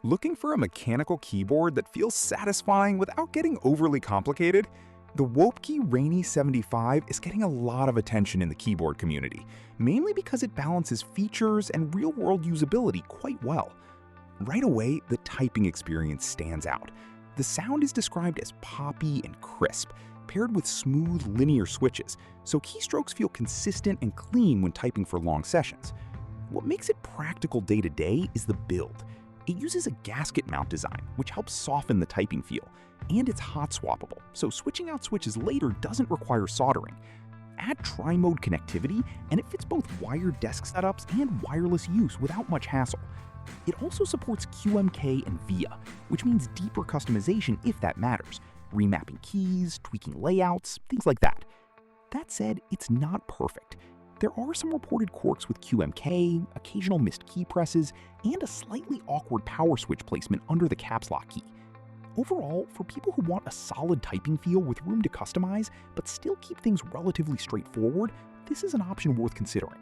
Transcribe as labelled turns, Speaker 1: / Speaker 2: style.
Speaker 1: Looking for a mechanical keyboard that feels satisfying without getting overly complicated? The WobKey Rainy 75 is getting a lot of attention in the keyboard community, mainly because it balances features and real-world usability quite well. Right away, the typing experience stands out. The sound is described as poppy and crisp, paired with smooth linear switches, so keystrokes feel consistent and clean when typing for long sessions. What makes it practical day-to-day is the build. It uses a gasket mount design, which helps soften the typing feel, and it's hot-swappable, so switching out switches later doesn't require soldering. Add tri-mode connectivity, and it fits both wired desk setups and wireless use without much hassle. It also supports QMK and VIA, which means deeper customization if that matters, remapping keys, tweaking layouts, things like that. That said, it's not perfect. There are some reported quirks with QMK, occasional missed keypresses, and a slightly awkward power switch placement under the caps lock key. Overall, for people who want a solid typing feel with room to customize, but still keep things relatively straightforward, this is an option worth considering.